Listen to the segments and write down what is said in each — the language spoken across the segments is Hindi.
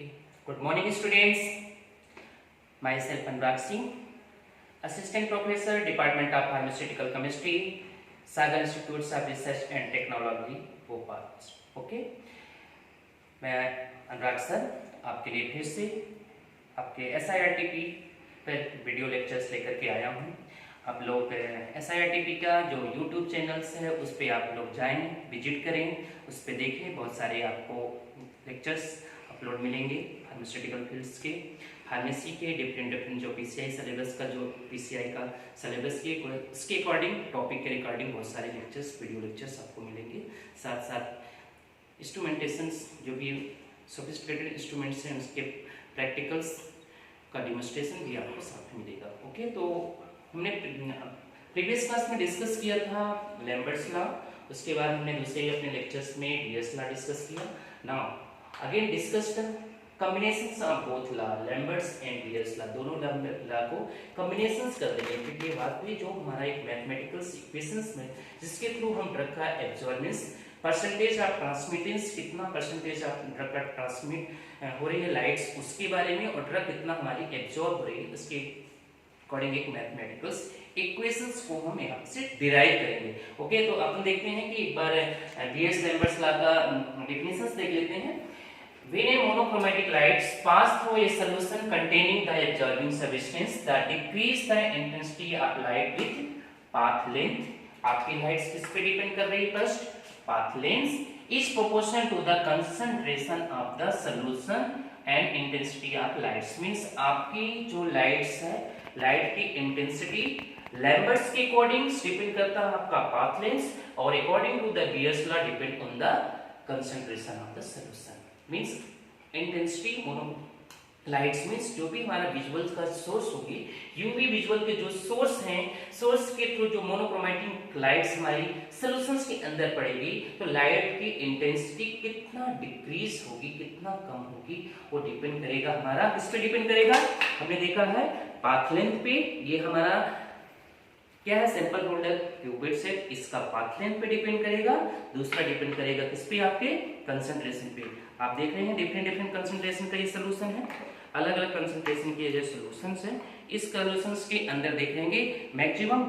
Okay. Good morning, students. Myself Anurag Singh, Assistant Professor, Department of Pharmaceutical Chemistry, Sagar institute of research and technology Bhopal. Okay, मैं अनुराग सर आपके लिए फिर से आपके SIRTP पर वीडियो लेक्चर्स लेकर के आया हूँ। आप लोग SIRTP का जो YouTube चैनल्स है उस पर आप लोग जाएं, विजिट करें, उस पर देखें, बहुत सारे आपको लेक्चर्स अपलोड मिलेंगे फार्मास्यूटिकल फील्ड्स के, फार्मेसी के, डिफरेंट जो PCI सिलेबस का, जो PCI का सिलेबस के उसके अकॉर्डिंग, टॉपिक के रिगार्डिंग बहुत सारे लेक्चर्स, वीडियो लेक्चर्स आपको मिलेंगे। साथ साथ इंस्ट्रूमेंटेशंस, जो भी सोफिस्टिकेटेड इंस्ट्रूमेंट्स हैं उसके प्रैक्टिकल्स का डेमोन्स्ट्रेशन भी आपको साथ में मिलेगा। ओके, तो हमने प्रीवियस क्लास में डिस्कस किया था लैम्बर्ट्स लॉ, उसके बाद हमने दूसरे अपने लेक्चर्स में DS लॉ डिस्कस किया। Now again discussed combinations of both law, Lambert's and DS law, दोनों लॉ को कॉम्बिनेशंस कर देंगे, क्योंकि ये बात भी जो हमारा एक मैथमेटिकल इक्वेशंस में जिसके थ्रू हम ड्रग का एब्जॉर्बेंस, परसेंटेज ऑफ ट्रांसमिटेंस, कितना परसेंटेज ऑफ ड्रग का ट्रांसमिट हो रही है लाइट्स, उसके बारे में, और ड्रग कितना हमारी एब्जॉर्ब हो रही है उसके अकॉर्डिंग एक मैथमेटिकल इक्वेशंस को हम यहाँ से डिराइव करेंगे। ओके, तो अपन देखते हैं कि एक बार DS लैम्बर्ट्स लॉ का डेफिनेशंस देख लेते हैं। When a monochromatic lights pass through a solution containing the absorbing substance, that decrease the intensity of light with path length. आपकी लाइट्स किस पे डिपेंड कर रही है? First, path length is proportional to the concentration of the solution and intensity of lights. Means आपकी जो लाइट्स है, लाइट की इंटेंसिटी लैम्बर्ट्स के अकॉर्डिंग डिपेंड करता है आपका पाथ लेंथ, और according to the Beer's law depend on the concentration of the solution. Means intensity mono lights means जो भी हमारा विजुअल का सोर्स होगी, यूवी विजुअल के जो सोर्स हैं, सोर्स के थ्रू जो मोनोक्रोमैटिक लाइट्स हमारी सॉल्यूशंस के अंदर पड़ेगी, तो लाइट की इंटेंसिटी कितना डिक्रीज होगी, कितना कम होगी, वो डिपेंड करेगा हमारा, किस पे डिपेंड करेगा? हमने देखा है पाथ लेंथ पे, ये हमारा क्या है? सैंपल होल्डर क्यूबिट से, इसका पाथ लेंथ पे डिपेंड करेगा। दूसरा डिपेंड करेगा किस पे? आपके कंसंट्रेशन पे। आप देख रहे हैं डिफरेंट कंसंट्रेशन का ये सॉल्यूशन है, अलग अलग कंसंट्रेशन के जो सॉल्यूशंस हैं, इस सॉल्यूशंस के अंदर देखेंगे मैक्सिमम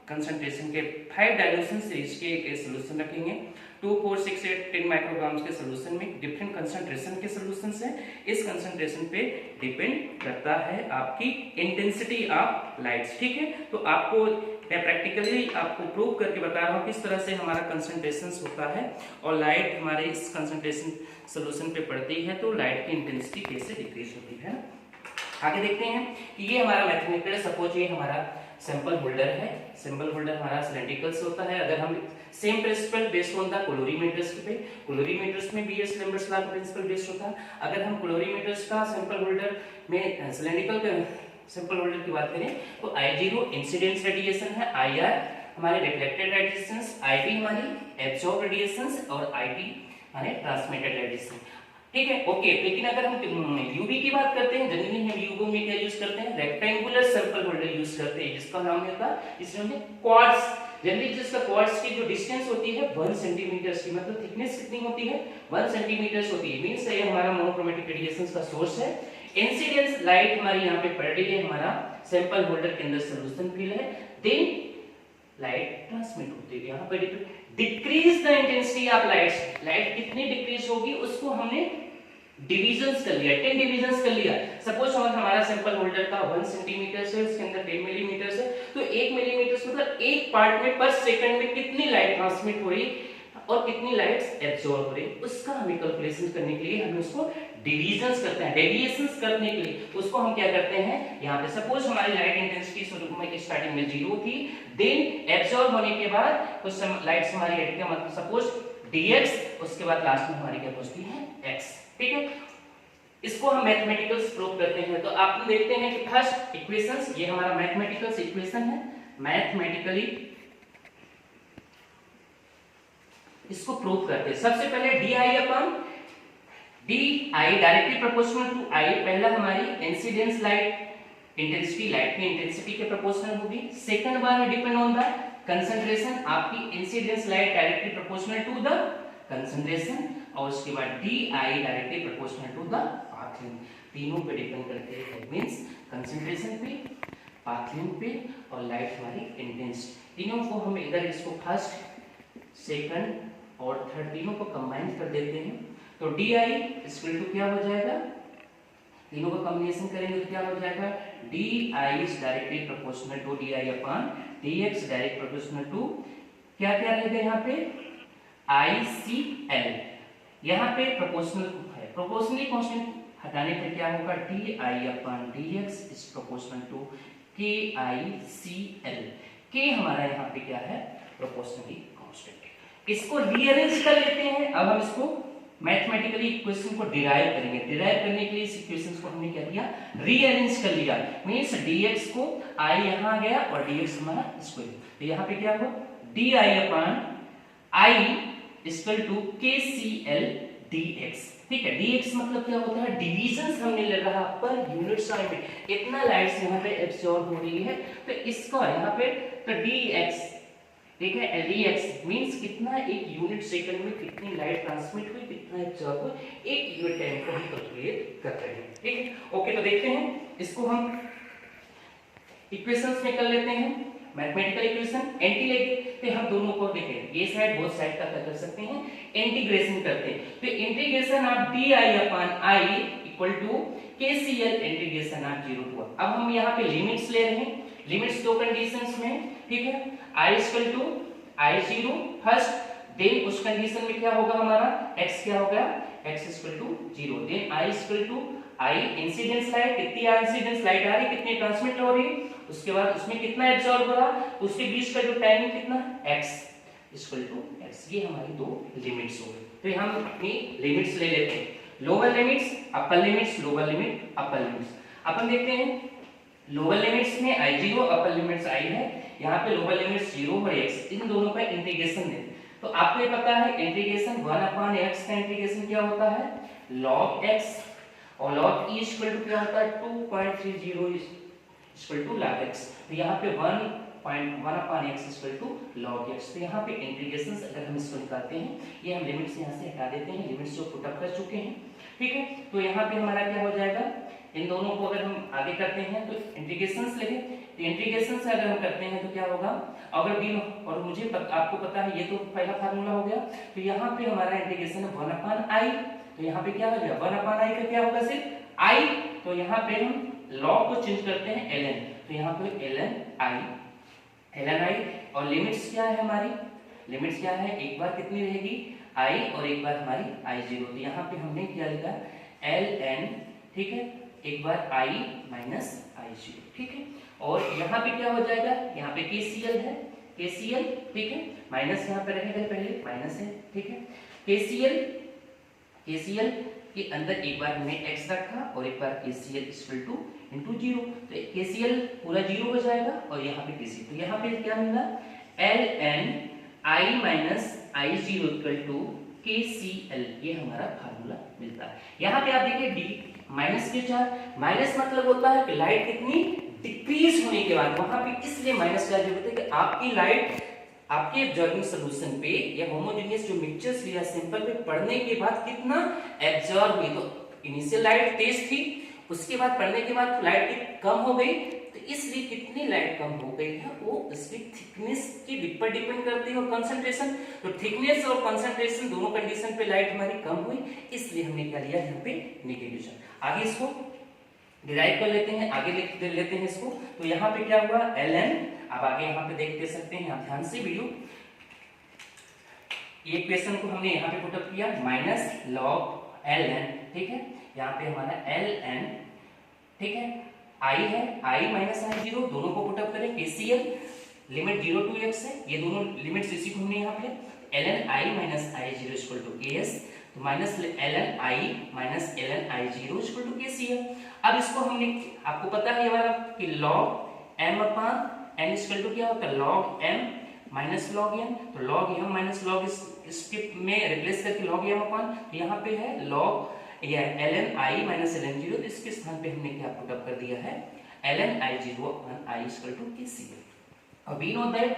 कंसंट्रेशन के 5 डायल्यूशन सीरीज के एक सॉल्यूशन रखेंगे। 2, 4, 6, 8, 10 माइक्रोग्राम्स के सॉल्यूशन में डिफरेंट कंसंट्रेशन के सॉल्यूशंस हैं। इस कंसंट्रेशन पे डिपेंड करता है आपकी इंटेंसिटी ऑफ लाइट्स। ठीक है, तो आपको मैं प्रैक्टिकली आपको प्रूव करके बता रहा हूँ किस तरह से हमारा कंसंट्रेशन होता है, और लाइट हमारे इस कंसंट्रेशन सॉल्यूशन पे पड़ती है तो लाइट की इंटेंसिटी कैसे डिक्रीज होती है। आगे देखते हैं कि ये हमारा मैथमेटिकल, सपोज ये हमारा सैंपल होल्डर है, सैंपल होल्डर हमारा सिलेंड्रिकल से होता है। अगर हम same principle based on the calorimeters पे, कैलोरीमीटर्स में BS लैम्बर्ट्स लॉ का प्रिंसिपल बेस्ड होता है। अगर हम कैलोरीमीटर्स का सैंपल होल्डर में सिलेंड्रिकल का सैंपल होल्डर की बात करें तो I0 इंसिडेंस रेडिएशन है, IR हमारे रिफ्लेक्टेड रेडिएशंस, IB हमारी एब्जॉर्ब रेडिएशंस, और IT हमारे ट्रांसमिटेड रेडिएशन। ठीक है, ओके। लेकिन अगर हम यूवी की बात करते हैं, जनरली हम यूवी में क्या यूज करते हैं? रेक्टेंगुलर सर्कल होल्डर यूज करते हैं, जिसका नाम होता है, इसमें क्वार्ट्ज, जनरली जिसका क्वार्ट्ज की जो डिस्टेंस होती है 1 सेंटीमीटर की, मतलब थिकनेस कितनी होती है? 1 सेंटीमीटर होती है। मींस ये हमारा मोनोक्रोमैटिक रेडिएशंस का सोर्स है। इंसिडेंस लाइट हमारी यहाँ पे पड़ रही है, हमारा सैंपल होल्डर के अंदर सॉल्यूशन फिल है, देन लाइट ट्रांसमिट होती है। यहाँ पे decrease the intensity of light, light कितनी डिक्रीज होगी उसको हमने डिविजन्स कर लिया, 10 डिविजन्स कर लिया। सपोज हमारा सैंपल होल्डर का 1 सेंटीमीटर से, उसके अंदर 10 मिलीमीटर से, तो 1 मिलीमीटर मतलब एक पार्ट में पर सेकंड में कितनी लाइट ट्रांसमिट हो रही और कितनी लाइट्स एब्जॉर्ब हो रही, उसका हमें कैलकुलेशन करने के लिए हम उसको डिविजन्स करते हैं, डेविएशंस करने के लिए उसको हम क्या करते हैं? यहाँ पे सपोज हमारी लाइट इंटेंसिटी शुरू में स्टार्टिंग में 0 थी, देन एब्जॉर्ब होने के बाद कुछ लाइट्स हमारी एट का मतलब सपोज dx, उसके बाद लास्ट में हमारी क्या पहुंचती है? x। ठीक है, इसको हम मैथमेटिकल्स प्रूव करते हैं। तो आप देखते हैं कि फर्स्ट इक्वेशंस, ये हमारा मैथमेटिकल्स इक्वेशन है, मैथमेटिकली इसको प्रूव करते हैं। सबसे पहले di directly proportional to I, पहला हमारी इंसिडेंस लाइट इंटेंसिटी, लाइट की इंटेंसिटी के प्रोपोर्शनल होगी। Second one depend on the concentration, आपकी incidence light directly proportional to the concentration, और उसके बाद di directly proportional to the path path length, तीनों पे डिपेंड करते हैं। मीन्स कंसंट्रेशन पे, पाथ लेंथ पे और लाइट हमारी इंटेंसिटी, तीनों को हम इधर इसको फर्स्ट, सेकंड और थर्ड तीनों को कंबाइन कर देते हैं। तो डी आई इक्वल टू क्या हो जाएगा, तीनों का कॉम्बिनेशन करेंगे तो क्या हो जाएगा, D I is directly proportional to D I upon D X direct proportional to क्या क्या रहेगा यहाँ पे आई सी एल, यहाँ पे प्रोपोर्शनल है, प्रोपोर्शनली कांस्टेंट हटाने पर क्या होगा D I upon D X is proportional to K I C L, के हमारा यहाँ पे क्या है प्रोपोर्शनली कांस्टेंट। इसको रीअरेंज कर लेते हैं। अब हम इसको मैथमेटिकली इक्वेशन को डिराइव करेंगे। डिराइव करने के लिए इस इक्वेशन को हमने क्या किया, रीअरेंज कर लिया। मींस dx को i यहां आ गया और dx हमारा इसको, तो यहां पे क्या हुआ di upon i equal to kcl dx। ठीक है, dx मतलब क्या होता है, डिविजन हमने ले रहा पर यूनिट टाइम में, इतना लाइट्स यहाँ पे एब्सॉर्ब हो रही है, तो इसका यहाँ पे तो dx, ठीक है, dx मींस कितना एक यूनिट सेकंड में कितनी लाइट ट्रांसमिट हुई, कितना एब्सॉर्ब हुआ, एक यूनिट टाइम को हम कैलकुलेट कर रहे हैं। ठीक है, ओके, तो देखते हैं इसको हम इक्वेशंस में कर लेते हैं। मैथमेटिकल इक्वेशन एंटी लेके तो हम दोनों को देखें, ये साइड बोथ साइड का कर सकते हैं, इंटीग्रेशन करते हैं। तो integration of D I upon I equal to KCL integration of 0 to 1। अब हम यहाँ पे लिमिट्स ले रहे हैं, लिमिट्स दो कंडीशंस में, ठीक है, i equal to I zero first, then उस कंडीशन में क्या होगा हमारा x क्या होगा, x equal to 0, then i equal to I incidence light, कितनी इंसिडेंस लाइट आ रही, कितनी ट्रांसमिट हो रही, उसके बाद उसमें कितना एब्सॉर्ब हो रहा, उसके बीच का जो टाइमिंग कितना x इक्वल टू x। ये हमारी दो लिमिट्स हो गई। तो हम अपनी लिमिट्स ले लेते हैं, lower limits, upper limits, lower limit, upper limits. अपन देखते हैं लोअर लिमिट्स में i0, अपर लिमिट्स i है, यहाँ पे लोअर लिमिट्स 0 और x, इन दोनों का इंटीग्रेशन दें। तो आपको ये पता है इंटीग्रेशन 1 अपॉन x का इंटीग्रेशन क्या होता है log x, और log e इक्वल टू क्या होता है 2.30 इक्वल टू log x। तो यहाँ पे 1.1 upon x equal to log x। तो यहाँ पे इंटीग्रेशंस अगर हम इसको निकालते हैं, ये हम लिमिट्स यहाँ से हटा देते हैं, लिमिट्स को पुट अप कर चुके हैं। ठीक है, तो यहाँ पे हमारा क्या हो जाएगा, इन दोनों को अगर हम आगे करते हैं तो इंटीग्रेशंस लेंगे, तो इंटीग्रेशन से अगर हम करते हैं तो क्या होगा, अगर b और मुझे आपको पता है ये तो पहला फार्मूला हो गया, तो यहाँ पे हमारा इंटीग्रेशन है 1 अपॉन i, तो यहाँ पे क्या हो गया 1 अपॉन i का क्या होगा सिर्फ i, तो यहाँ पे हम log को चेंज करते हैं ln, तो यहाँ पे ln i और लिमिट्स क्या है हमारी, लिमिट्स क्या है, एक बार कितनी रहेगी i और एक बार हमारी i0, तो यहाँ पे हमने क्या लिखा ln, ठीक है, एक बार i माइनस i0, ठीक है, और यहाँ पे क्या हो जाएगा, यहाँ पे KCL है, KCL, ठीक है, माइनस यहाँ पे रहेगा, पहले माइनस है, ठीक है, KCL के अंदर एक बार हमने x रखा और एक बार KCL इक्वल टू इनटू 0, तो KCL पूरा 0 हो जाएगा और यहाँ पे KCL, तो यहाँ पे क्या मिला ln i minus i0 equal to KCL, ये हमारा फार्मूला मिलता है। यहाँ पे आप देखिए d माइनस के 4, माइनस मतलब होता है कि लाइट कितनी डिक्रीज होने के बाद, वहां पे इसलिए माइनस का जरूरत है कि आपकी लाइट आपके एब्जॉर्बिंग सॉल्यूशन पे या होमोजेनियस जो मिक्सचर्स लिया सैंपल पे पड़ने के बाद कितना एब्जॉर्ब हुई, तो इनिशियल लाइट तेज थी, उसके बाद पड़ने के बाद लाइट कम हो गई, तो इसलिए कितनी लाइट कम हो गई है वो इसकी थिकनेस के ऊपर डिपेंड करती है और कंसंट्रेशन, तो थिकनेस और कंसंट्रेशन दोनों कंडीशन पे लाइट हमारी कम हुई, इसलिए हमने क्या लिया यहाँ पे नेगेटिव। आगे इसको डिराइव कर लेते हैं, आगे लिख लेते हैं इसको, तो यहाँ पे क्या हुआ ln, अब आगे यहाँ पे देख सकते हैं आप ध्यान से वीडियो, ये इक्वेशन को हमने यहाँ पे पुट अप किया माइनस log ln, ठीक है, यहाँ पे हमारा ln, ठीक है, i है, i माइनस i0, दोनों को पुट अप करें, KCL लिमिट 0 टू x है, ये दोनों लिमिट्स इसी को हमने यहाँ पे ln i minus i0 equal to ks, तो minus ln i minus ln i0 equal to KCL। अब इसको हमने, आपको पता है ये वाला कि log m upon n equal to क्या होता है log m minus log n, तो log m माइनस log इसके में रिप्लेस करके log m अपॉन, तो यहाँ पे है log या ln i माइनस ln 0, तो इसके स्थान पे हमने क्या पुट अप कर दिया है ln i0 upon i equal to KCL। और वी नो दैट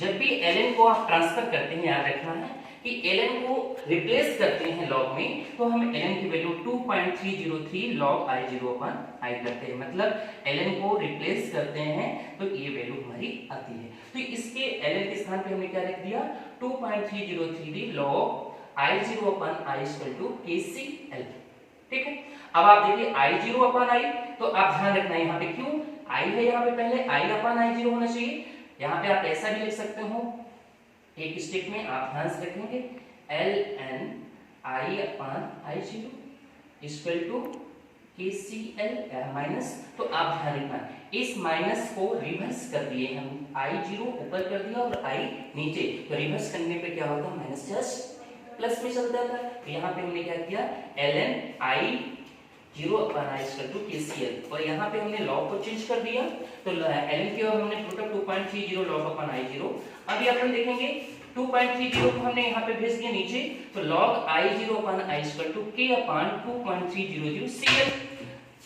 जब भी ln को आप ट्रांसफर करते हैं, याद रखना है कि कि ln को रिप्लेस करते हैं log में, तो हम ln की value 2.303 log I0 upon I करते हैं, मतलब ln को रिप्लेस करते हैं तो ये वैल्यू हमारी आती है। तो इसके ln के स्थान पे हमने क्या रख दिया 2.303 log I0 upon I KCL। ठीक है, अब आप देखिए I0 अपन I, तो आप ध्यान रखना यहाँ पे क्यों I है, यहाँ पे पहले I अपन I0 होना चाहिए। यहाँ पे आप ऐसा भी लिख सकते हो, एक स्टेप में आप ध्यान से रखेंगे ln I upon I0 equal to KCL minus, तो आप ध्यान रखना इस माइनस को रिवर्स कर दिए हम, I0 ऊपर कर दिया और I नीचे, तो रिवर्स करने पे क्या होगा माइनस जस्ट प्लस में चल जाता है। तो यहाँ पे हमने क्या किया ln I0 upon I equal to KCL, और यहाँ पे हमने लॉग को चेंज कर दिया, तो ln की हमने पुट 2.30 log अपन I0। अब यहाँ पे देखेंगे 2.30 को हमने यहाँ पे भेज दिया नीचे, तो log I0 upon I equal to K upon 2.300 CL।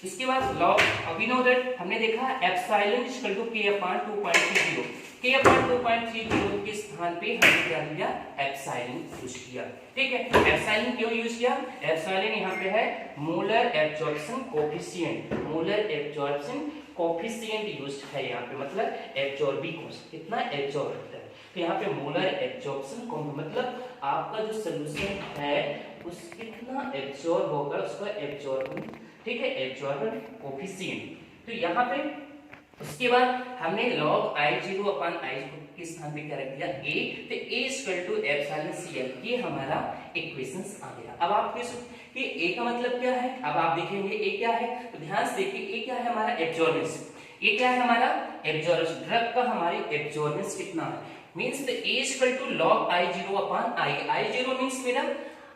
इसके बाद log वी नो दैट हमने देखा epsilon equal to K upon 2.30, K upon 2.30 के स्थान पे हमने क्या लिया एप्सिलॉन यूज किया। ठीक है, एप्सिलॉन क्यों यूज किया, एप्सिलॉन यहाँ पे है molar absorption coefficient, molar absorption coefficient used है यहाँ पे, मतलब एब्जॉर्बिंग कितना एब्जॉर्ब करता है। तो यहाँ पे मोलर एब्जॉर्प्शन मतलब आपका जो सॉल्यूशन है उस कितना एब्जॉर्ब होगा उसका एब्जॉर्बिंग, ठीक है, एब्जॉर्बेंट कोएफिशिएंट। तो यहाँ पे उसके बाद हमने log I0 अपन I के स्थान पे क्या रख दिया a, तो a equal to epsilon CL, ये हमारा इक्वेशंस आ गया। अब आप कि a का मतलब क्या है, अब आप देखेंगे a क्या है, तो ध्यान से देखिए a क्या है हमारा एब्जॉर्बेंस, ये क्या है हमारा एब्जॉर्बेंस, ड्रग का हमारे एब्जॉर्बेंस कितना है, means the a equal to log I0 upon I, I0 means मेरा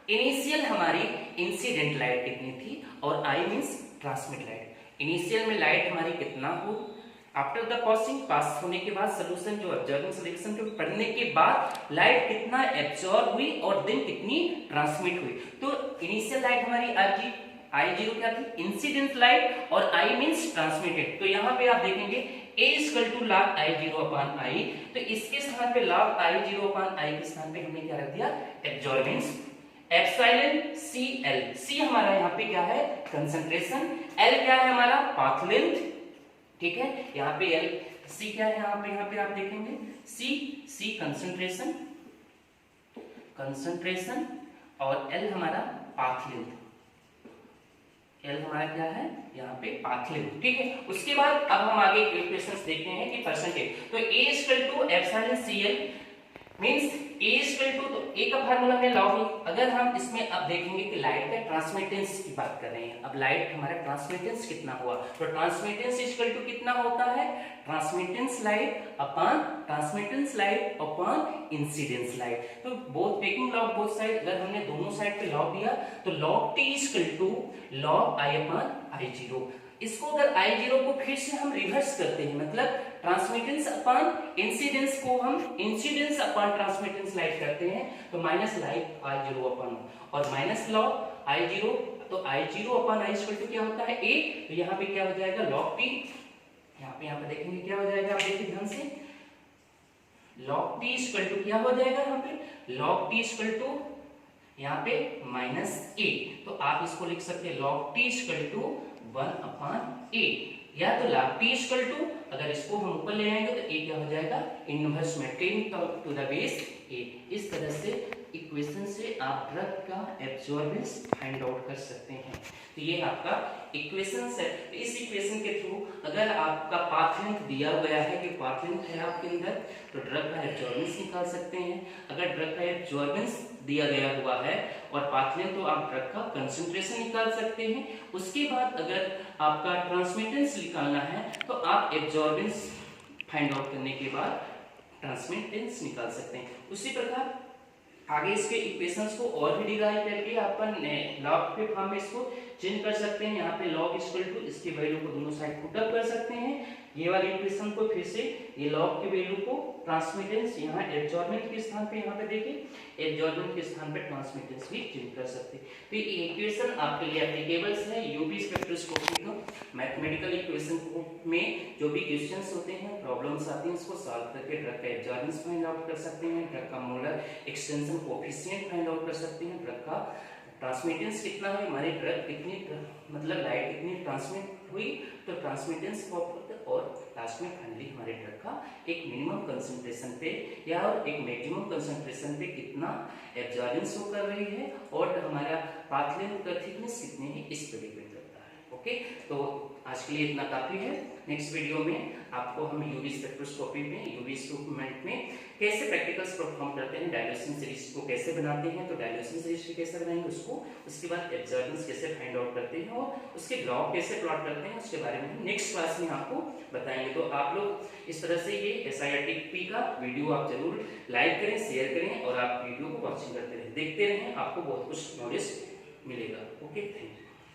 इनिशियल हमारी इंसिडेंट लाइट कितनी थी, और I means transmit light. Initial में लाइट हमारी कितना हो, आफ्टर द पासिंग पास होने के बाद सोल्यूशन जो ऑब्जर्विंग सोल्यूशन पे पढ़ने के बाद लाइट कितना एब्जॉर्ब हुई और देन कितनी ट्रांसमिट हुई। तो इनिशियल लाइट हमारी I0 क्या थी इंसिडेंट लाइट, और I मींस ट्रांसमिटेड। तो यहाँ पे आप देखेंगे a equal to log I0 upon I, तो इसके स्थान पे log I0 अपन I के स्थान पे हमने क्या रख दिया एब्जॉर्बेंस एप्सिलॉन CL, C हमारा यहाँ पे क्या है कंसंट्रेशन, L क्या है हमारा पाथ लेंथ। ठीक है, यहाँ पे L C क्या है, यहाँ पे आप देखेंगे C कंसंट्रेशन और L हमारा पाथ लेंथ, L हमारा क्या है यहाँ पे पाथ लेंथ। ठीक है, उसके बाद अब हम आगे इक्वेशंस देखते हैं कि परसेंटेज, तो A equal to epsilon CL means A equal to, तो A का फार्मूला हमने लॉग, अगर हम इसमें अब देखेंगे कि लाइट का ट्रांसमिटेंस की बात कर रहे हैं, अब लाइट हमारा ट्रांसमिटेंस कितना हुआ, तो ट्रांसमिटेंस इक्वल टू कितना होता है transmittance light upon incidence light. तो both taking log both side, अगर हमने दोनों साइड पे लॉग दिया तो log T equal to log I upon I0। इसको अगर I0 को फिर से हम रिवर्स करते हैं, मतलब ट्रांसमिटेंस अपॉन इंसिडेंस को हम इंसिडेंस अपॉन ट्रांसमिटेंस लाइट करते हैं, तो माइनस लाइट I0 अपॉन और माइनस log I0, तो I0 upon I equal to क्या होता है a, तो यहाँ पे क्या हो जाएगा log T, यहाँ पे देखेंगे क्या हो जाएगा, आप देखिए ध्यान से log T इक्वल टू क्या हो जाएगा, यहाँ पे log T इक्वल टू यहाँ पे माइनस a, तो आप इसको लिख सकते हैं log T equal to 1 upon a, या तो log T इक्वल टू, अगर इसको हम ऊपर ले आएंगे तो a क्या हो जाएगा इनवर्स में 10 टू द बेस a। इस तरह से इक्वेशन से आप ड्रग का एब्जॉर्बेंस फाइंड आउट कर सकते हैं। तो ये आपका इक्वेशन है। तो इस इक्वेशन के थ्रू अगर आपका पाथ लेंथ दिया गया है कि पाथ लेंथ है आपके अंदर, तो ड्रग का एब्जॉर्बेंस निकाल सकते हैं। अगर ड्रग का एब्जॉर्बेंस दिया गया हुआ है और पाथ लेंथ, तो आप ड्रग का कंसंट्रेशन निकाल सकते हैं। उसके बाद अगर आपका ट्रांसमिटेंस निकालना है तो आप एब्जॉर्बेंस फाइंड आउट करने के बाद ट्रांसमिटेंस निकाल सकते हैं। उसी प्रकार आगे इसके इक्वेशंस को और भी डिराइव करके अपन लॉग के फॉर्म में इसको चेंज कर सकते हैं। यहाँ पे log इक्वल टू इसकी वैल्यू को दोनों साइड पुट अप कर सकते हैं, ये वाली इक्वेशन को फिर से ये लॉग की वैल्यू को ट्रांसमिटेंस यहाँ एब्जॉर्बेंट के स्थान पे यहाँ पे देखिए एब्जॉर्बेंट के स्थान पे ट्रांसमिटेंस भी चेंज कर सकते हैं। तो ये इक्वेशन आपके लिए एप्लीकेबल है यूवी स्पेक्ट्रोस्कोपी का मैथमेटिकल इक्वेशन में जो भी क्वेश्चंस होते हैं प्रॉब्लम्स आती हैं उसको सॉल्व करके ड्रग का एब्जॉर्बेंस फाइंड आउट कर सकते हैं, ड्रग का molar extension coefficient find out कर सकते हैं, ड्रग का ट्रांसमिटेंस कितना है, हमारी ड्रग कितनी मतलब लाइट कितनी ट्रांसमिट हुई तो ट्रांसमिटेंस और लास्ट में फाइनली हमारे ड्रग का एक मिनिमम कंसंट्रेशन पे या और एक मैक्सिमम कंसंट्रेशन पे कितना एब्जॉर्बेंस हो कर रही है और हमारा पाथ लेंथ का थिकनेस कितनी है इस पे डिपेंड करता है। ओके, तो आज के लिए इतना काफी है। नेक्स्ट वीडियो में आपको हम यूवी स्पेक्ट्रोस्कोपी में यूवी इंस्ट्रूमेंट में कैसे प्रैक्टिकल्स परफॉर्म करते हैं, डायल्यूशन सीरीज को कैसे बनाते हैं, तो डायल्यूशन सीरीज कैसे बनाएंगे उसको, उसके बाद एब्जॉर्बेंस कैसे फाइंड आउट करते हैं और उसके ग्राफ कैसे प्लॉट करते हैं उसके बारे में नेक्स्ट क्लास में आपको बताएंगे। तो आप लोग इस तरह से ये SIRTP का वीडियो आप जरूर लाइक करें, शेयर करें और आप वीडियो को वॉचिंग करते रहें, देखते रहें, आपको बहुत कुछ नॉलेज मिलेगा। Okay, thank you.